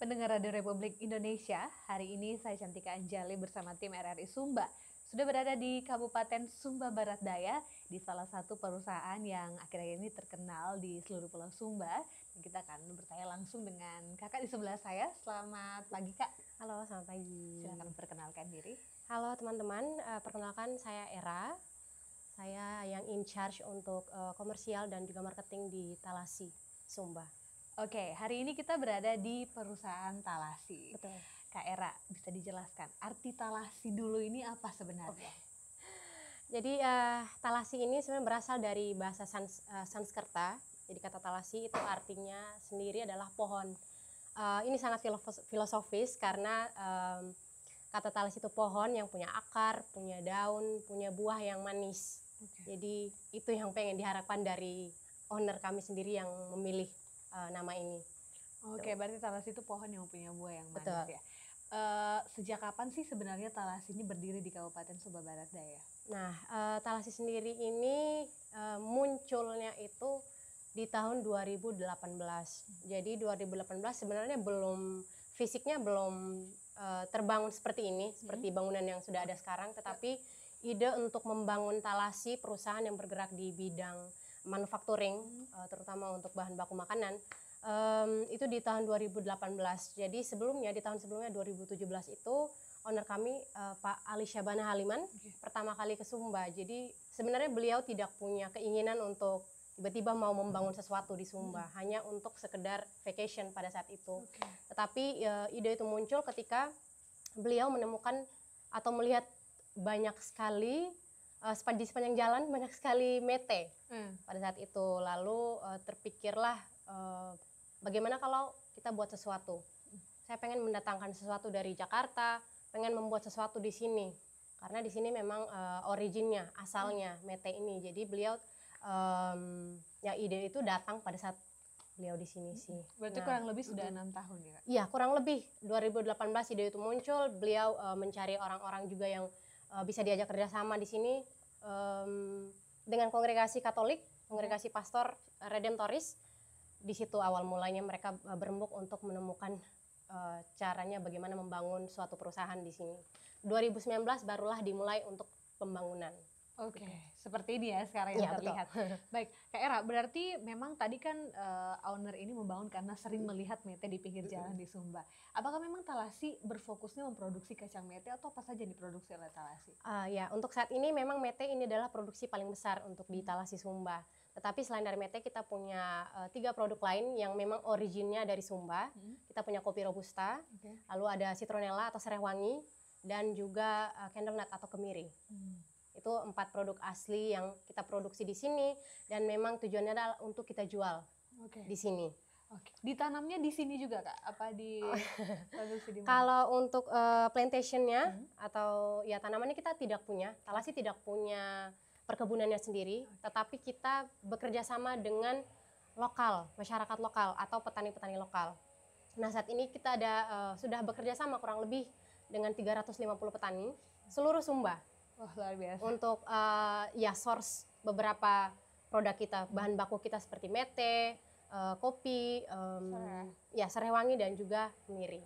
Pendengar Radio Republik Indonesia, hari ini saya Cantika Anjali bersama tim RRI Sumba sudah berada di Kabupaten Sumba Barat Daya di salah satu perusahaan yang akhir-akhir ini terkenal di seluruh Pulau Sumba. Dan kita akan bertanya langsung dengan kakak di sebelah saya. Selamat pagi kak. Halo, selamat pagi. Silakan perkenalkan diri. Halo teman-teman, perkenalkan saya Era. Saya yang in charge untuk komersial dan juga marketing di Talasi, Sumba. Oke, hari ini kita berada di perusahaan Talasi. Betul. Kak Era, bisa dijelaskan arti Talasi dulu ini apa sebenarnya? Jadi Talasi ini sebenarnya berasal dari bahasa Sanskerta. Jadi kata Talasi itu artinya sendiri adalah pohon. Ini sangat filosofis karena kata Talasi itu pohon yang punya akar, punya daun, punya buah yang manis. Jadi itu yang pengen diharapkan dari owner kami sendiri yang memilih nama ini. Oke, berarti Talasi itu pohon yang punya buah yang manis. Betul. Ya. Sejak kapan sih sebenarnya Talasi ini berdiri di Kabupaten Sumba Barat Daya? Nah, Talasi sendiri ini munculnya itu di tahun 2018. Jadi 2018 sebenarnya fisiknya belum terbangun seperti ini, seperti bangunan yang sudah ada sekarang, tetapi ide untuk membangun Talasi, perusahaan yang bergerak di bidang manufacturing, terutama untuk bahan baku makanan, itu di tahun 2018. Jadi di tahun sebelumnya 2017 itu owner kami Pak Ali Syabana Haliman pertama kali ke Sumba. Jadi sebenarnya beliau tidak punya keinginan untuk tiba-tiba mau membangun sesuatu di Sumba, hanya untuk sekedar vacation pada saat itu. Tetapi ide itu muncul ketika beliau menemukan atau melihat banyak sekali di sepanjang jalan banyak sekali mete pada saat itu. Lalu terpikirlah bagaimana kalau kita buat sesuatu. Saya pengen mendatangkan sesuatu dari Jakarta, pengen membuat sesuatu di sini. Karena di sini memang originnya, asalnya mete ini. Jadi beliau ide itu datang pada saat beliau di sini sih. Berarti kurang lebih sudah 6 tahun ya? Iya, kurang lebih 2018 ide itu muncul. Beliau mencari orang-orang juga yang bisa diajak kerjasama di sini dengan kongregasi Katolik, kongregasi Pastor Redemptoris. Di situ awal mulanya mereka berembuk untuk menemukan caranya bagaimana membangun suatu perusahaan di sini. 2019 barulah dimulai untuk pembangunan. Oke, seperti ini ya sekarang yang terlihat. Baik, Kak Era, berarti memang tadi kan owner ini membangun karena sering melihat mete di pinggir jalan di Sumba. Apakah memang Talasi berfokusnya memproduksi kacang mete atau apa saja diproduksi oleh Talasi? Ya, untuk saat ini memang mete ini adalah produksi paling besar untuk di Talasi Sumba. Tetapi selain dari mete kita punya 3 produk lain yang memang originnya dari Sumba. Kita punya kopi robusta, lalu ada citronella atau serai wangi, dan juga candle nut atau kemiri. Itu 4 produk asli yang kita produksi di sini dan memang tujuannya adalah untuk kita jual di sini. Ditanamnya di sini juga Kak? Apa di produksi di mana? Kalau untuk plantationnya atau ya tanamannya kita tidak punya, Talasi tidak punya perkebunannya sendiri, tetapi kita bekerja sama dengan lokal, masyarakat lokal atau petani-petani lokal. Nah saat ini kita sudah bekerja sama kurang lebih dengan 350 petani seluruh Sumba. Wah, luar biasa. Untuk source beberapa produk kita, bahan baku kita seperti mete, kopi, serai wangi dan juga kemiri.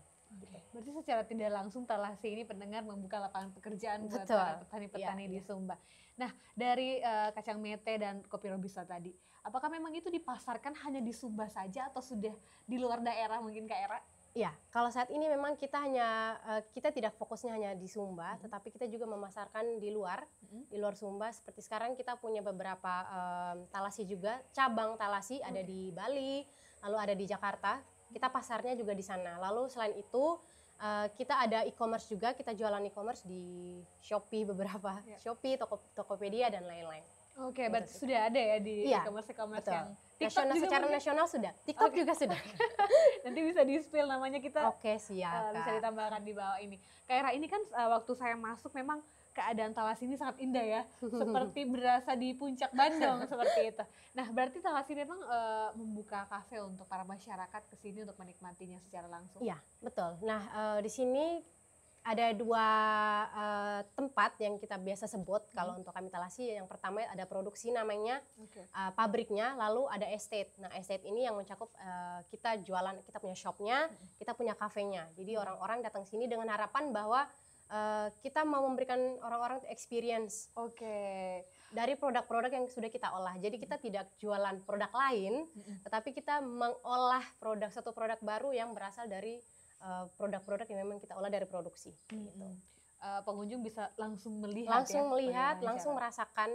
Berarti secara tidak langsung Talasi ini pendengar membuka lapangan pekerjaan buat para petani-petani di Sumba. Nah, dari kacang mete dan kopi robusta tadi, apakah memang itu dipasarkan hanya di Sumba saja atau sudah di luar daerah mungkin Kak Era? Ya, kalau saat ini memang kita tidak fokusnya hanya di Sumba, tetapi kita juga memasarkan di luar Sumba. Seperti sekarang kita punya beberapa Talasi juga, cabang Talasi ada di Bali, lalu ada di Jakarta. Kita pasarnya juga di sana. Lalu selain itu kita ada e-commerce juga, kita jualan e-commerce di Shopee beberapa, Shopee, Tokopedia dan lain-lain. Oke, berarti sudah ada ya di e-commerce yang secara nasional sudah, TikTok juga sudah. Nanti bisa di-spill namanya kita. Oke, siap. Bisa ditambahkan di bawah ini. Kak Era, ini kan waktu saya masuk memang keadaan Talasi ini sangat indah ya, seperti berasa di puncak Bandung seperti itu. Nah, berarti Talasi memang membuka kafe untuk para masyarakat ke sini untuk menikmatinya secara langsung. Iya, betul. Nah, di sini ada dua tempat yang kita biasa sebut kalau untuk kami talasi. Yang pertama ada produksi namanya, pabriknya, lalu ada estate. Nah, estate ini yang mencakup kita jualan, kita punya shopnya, kita punya kafenya. Jadi orang-orang datang sini dengan harapan bahwa kita mau memberikan orang-orang experience dari produk-produk yang sudah kita olah. Jadi kita tidak jualan produk lain, tetapi kita mengolah satu produk baru yang berasal dari produk-produk yang memang kita olah dari produksi. Gitu. Pengunjung bisa langsung melihat, langsung merasakan.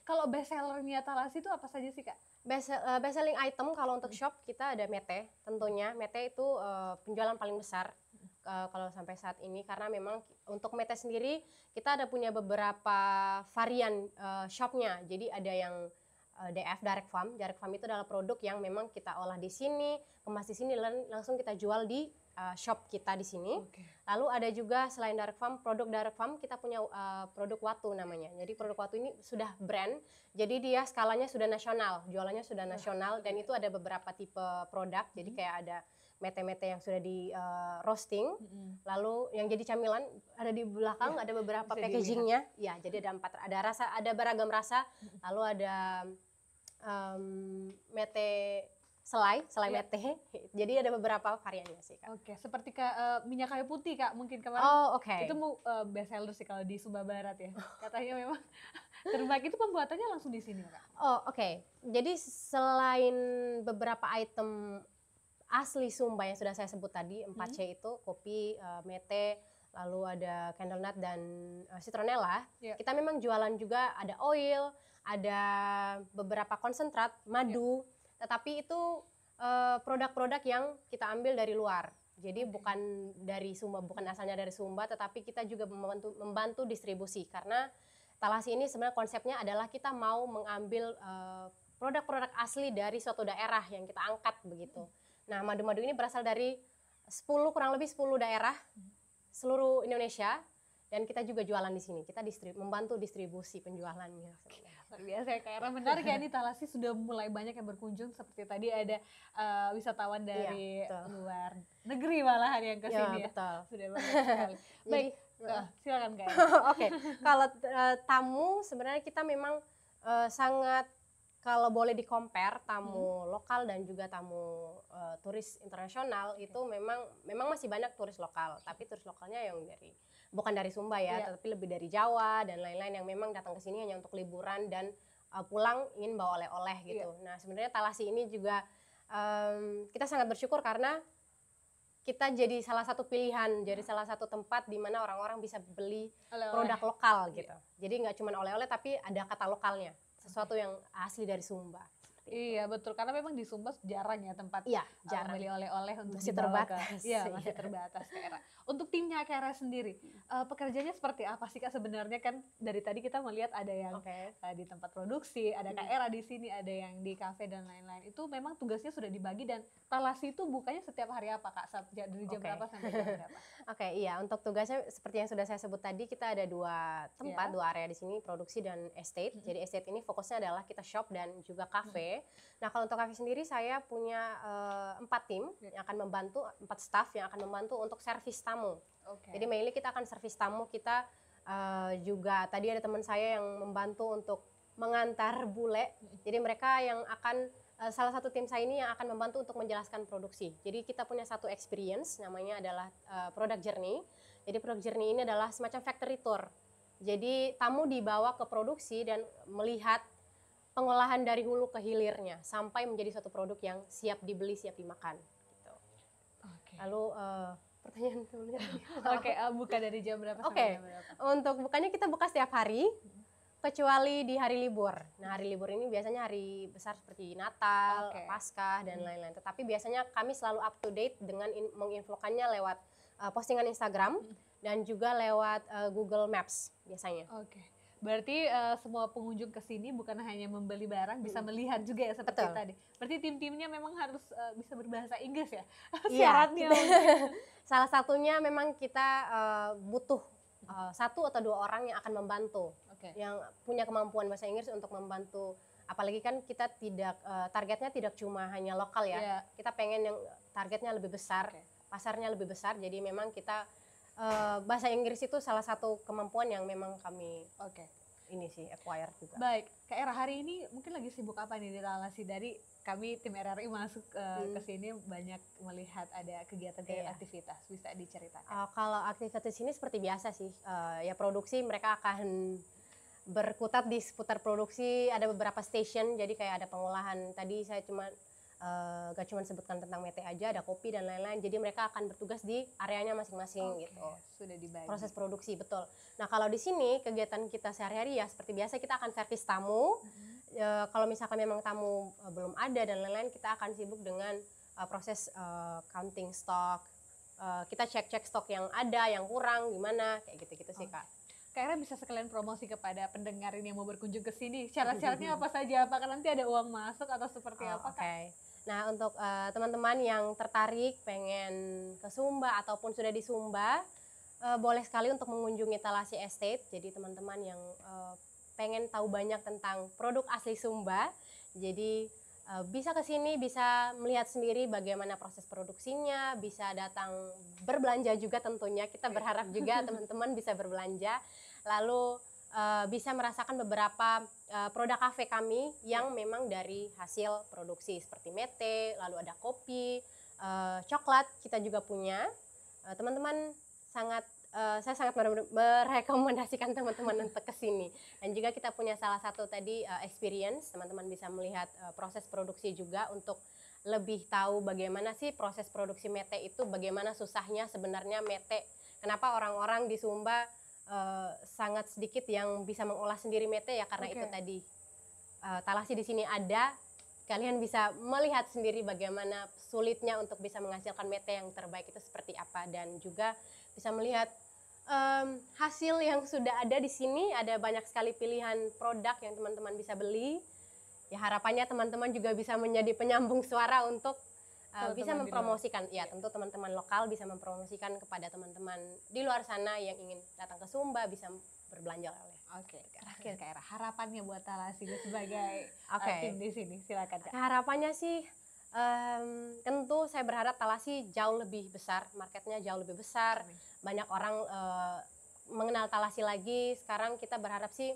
Kalau best sellernya Talasi itu apa saja sih, Kak? Best selling item kalau untuk shop kita ada mete, tentunya mete itu penjualan paling besar kalau sampai saat ini, karena memang untuk mete sendiri kita ada punya beberapa varian shopnya. Jadi ada yang DF, direct farm. Direct farm itu adalah produk yang memang kita olah di sini, kemas di sini, langsung kita jual di shop kita di sini. Lalu ada juga selain direct farm, produk direct farm kita punya produk Watu namanya. Jadi produk Watu ini sudah brand, jadi dia skalanya sudah nasional, jualannya sudah nasional, dan itu ada beberapa tipe produk. Jadi kayak ada mete-mete yang sudah di roasting, lalu yang jadi camilan ada di belakang, ada beberapa packagingnya. Ya, jadi ada beragam rasa, lalu ada mete selai mete. Jadi ada beberapa variannya sih, Kak. Seperti minyak kayu putih, Kak, mungkin kemarin. Itu best seller sih kalau di Sumba Barat ya. Katanya memang terbaik. Itu pembuatannya langsung di sini, Kak. Jadi selain beberapa item asli Sumba yang sudah saya sebut tadi, 4C itu kopi, mete, lalu ada candle nut dan citronella. Kita memang jualan juga ada oil, ada beberapa konsentrat, madu, tetapi itu produk-produk yang kita ambil dari luar. Jadi bukan dari Sumba, bukan asalnya dari Sumba, tetapi kita juga membantu distribusi, karena Talasi ini sebenarnya konsepnya adalah kita mau mengambil produk-produk asli dari suatu daerah yang kita angkat begitu. Nah, madu-madu ini berasal dari kurang lebih 10 daerah seluruh Indonesia, dan kita juga jualan di sini. Kita membantu distribusi penjualannya. Luar biasa ya, Kak Era. Menarik ya, ini Talasi sudah mulai banyak yang berkunjung. Seperti tadi ada wisatawan dari luar negeri malahan yang ke sini ya. Betul. Sudah banyak sekali. Baik, silakan, Kak Era. Kalau tamu sebenarnya kita memang sangat, kalau boleh di-compare tamu lokal dan juga tamu turis internasional, itu memang masih banyak turis lokal, tapi turis lokalnya yang bukan dari Sumba ya, tapi lebih dari Jawa dan lain-lain yang memang datang ke sini hanya untuk liburan dan pulang ingin bawa oleh-oleh gitu. Nah, sebenarnya Talasi ini juga kita sangat bersyukur karena kita jadi salah satu pilihan, jadi salah satu tempat di mana orang-orang bisa beli produk lokal gitu. Jadi nggak cuma oleh-oleh, tapi ada kata lokalnya, sesuatu yang asli dari Sumba. Iya betul, karena memang di Sumba jarang ya tempat jarang. beli oleh-oleh untuk masih terbatas. Masih terbatas, Kak Era. Untuk timnya Kak Era sendiri, pekerjaannya seperti apa sih, Kak? Sebenarnya kan dari tadi kita melihat ada yang di tempat produksi, ada Kak Era di sini, ada yang di kafe dan lain-lain. Itu memang tugasnya sudah dibagi, dan Talasi itu bukanya setiap hari apa, Kak? Dari jam berapa sampai jam berapa? Untuk tugasnya seperti yang sudah saya sebut tadi, kita ada dua tempat, dua area di sini, produksi dan estate. Jadi estate ini fokusnya adalah kita shop dan juga kafe. Nah, kalau untuk kafe sendiri saya punya 4 tim yang akan membantu, 4 staff yang akan membantu untuk servis tamu. Jadi mainly kita akan servis tamu, kita juga tadi ada teman saya yang membantu untuk mengantar bule. Jadi mereka yang akan salah satu tim saya ini yang akan membantu untuk menjelaskan produksi. Jadi kita punya satu experience namanya adalah product journey. Jadi product journey ini adalah semacam factory tour. Jadi tamu dibawa ke produksi dan melihat pengolahan dari hulu ke hilirnya sampai menjadi suatu produk yang siap dibeli, siap dimakan. Gitu. Lalu pertanyaan sebelumnya. Buka dari jam berapa sampai jam berapa? Untuk bukanya kita buka setiap hari, kecuali di hari libur. Nah, hari libur ini biasanya hari besar seperti Natal, Paskah, dan lain-lain. Tetapi biasanya kami selalu up to date dengan menginfokannya lewat postingan Instagram dan juga lewat Google Maps biasanya. Berarti semua pengunjung ke sini bukan hanya membeli barang, bisa melihat juga ya seperti tadi. Berarti tim-timnya memang harus bisa berbahasa Inggris ya? Syaratnya. Salah satunya memang kita butuh 1 atau 2 orang yang akan membantu, yang punya kemampuan bahasa Inggris untuk membantu. Apalagi kan kita targetnya tidak cuma hanya lokal ya. Kita pengen yang targetnya lebih besar, pasarnya lebih besar. Jadi memang kita bahasa Inggris itu salah satu kemampuan yang memang kami Oke. ini sih acquire juga. Baik, Kak Era hari ini mungkin lagi sibuk apa nih di Talasi? Dari kami tim RRI masuk ke sini banyak melihat ada kegiatan-kegiatan Iya. aktivitas, bisa diceritakan? Kalau aktivitas di sini seperti biasa sih, ya produksi mereka akan berkutat di seputar produksi, ada beberapa station, jadi kayak ada pengolahan. Tadi saya gak cuma sebutkan tentang mete aja, ada kopi dan lain-lain. Jadi mereka akan bertugas di areanya masing-masing Oke, gitu. sudah dibagi. Proses produksi, betul. Nah kalau di sini kegiatan kita sehari-hari ya seperti biasa kita akan servis tamu. Kalau misalkan memang tamu belum ada dan lain-lain, kita akan sibuk dengan proses counting stok. Kita cek-cek stok yang ada, yang kurang, gimana, kayak gitu-gitu sih Kak. Kak Era bisa sekalian promosi kepada pendengar ini yang mau berkunjung ke sini. Syarat-syaratnya apa saja? Apakah nanti ada uang masuk atau seperti apa Kak? Oke. Nah untuk teman-teman yang tertarik pengen ke Sumba ataupun sudah di Sumba, boleh sekali untuk mengunjungi Talasi Estate. Jadi teman-teman yang pengen tahu banyak tentang produk asli Sumba, jadi bisa ke sini, bisa melihat sendiri bagaimana proses produksinya, bisa datang berbelanja juga tentunya. Kita berharap juga teman-teman bisa berbelanja, lalu bisa merasakan beberapa produk kafe kami yang memang dari hasil produksi seperti mete, lalu ada kopi, coklat kita juga punya. Teman-teman saya sangat merekomendasikan teman-teman untuk ke sini. Dan juga kita punya salah satu tadi experience, teman-teman bisa melihat proses produksi juga untuk lebih tahu bagaimana sih proses produksi mete itu, bagaimana susahnya sebenarnya mete. Kenapa orang-orang di Sumba sangat sedikit yang bisa mengolah sendiri mete ya karena itu tadi. Talasi di sini ada, kalian bisa melihat sendiri bagaimana sulitnya untuk bisa menghasilkan mete yang terbaik itu seperti apa, dan juga bisa melihat hasil yang sudah ada di sini. Ada banyak sekali pilihan produk yang teman-teman bisa beli. Ya harapannya teman-teman juga bisa menjadi penyambung suara untuk bisa mempromosikan. Ya tentu teman-teman lokal bisa mempromosikan kepada teman-teman di luar sana yang ingin datang ke Sumba bisa berbelanja oleh. Oke, terakhir Kak Era, harapannya buat Talasi sebagai tim di sini, silakan Kak. Harapannya sih tentu saya berharap Talasi jauh lebih besar, marketnya jauh lebih besar. Banyak orang mengenal Talasi lagi. Sekarang kita berharap sih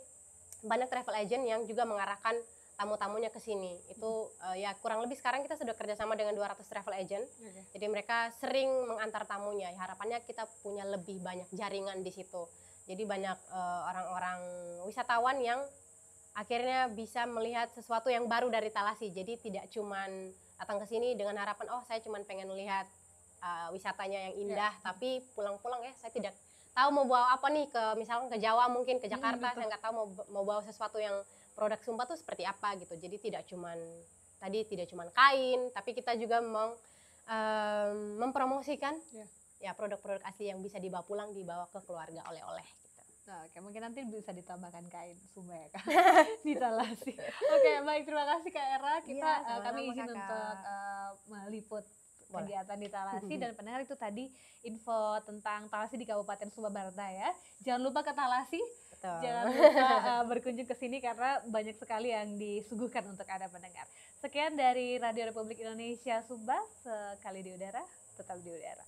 banyak travel agent yang juga mengarahkan tamu-tamunya ke sini. Itu ya kurang lebih sekarang kita sudah kerjasama dengan 200 travel agent. Jadi mereka sering mengantar tamunya. Ya, harapannya kita punya lebih banyak jaringan di situ. Jadi banyak orang-orang wisatawan yang akhirnya bisa melihat sesuatu yang baru dari Talasi. Jadi tidak cuman datang ke sini dengan harapan saya cuman pengen lihat wisatanya yang indah, tapi pulang-pulang saya tidak tahu mau bawa apa nih, misalkan ke Jawa, mungkin ke Jakarta, saya nggak tahu mau bawa sesuatu yang produk Sumba tuh seperti apa gitu. Jadi tidak cuman kain, tapi kita juga mempromosikan ya produk-produk asli yang bisa dibawa pulang, dibawa ke keluarga oleh-oleh. Oke, mungkin nanti bisa ditambahkan kain Sumba ya Kak di Talasi. Oke, baik, terima kasih Kak Era. Kami izin untuk meliput kegiatan di Talasi dan pendengar itu tadi info tentang Talasi di Kabupaten Sumba Barat Daya. Jangan lupa ke Talasi, jangan lupa berkunjung ke sini karena banyak sekali yang disuguhkan untuk Anda pendengar. Sekian dari Radio Republik Indonesia Sumba, sekali di udara, tetap di udara.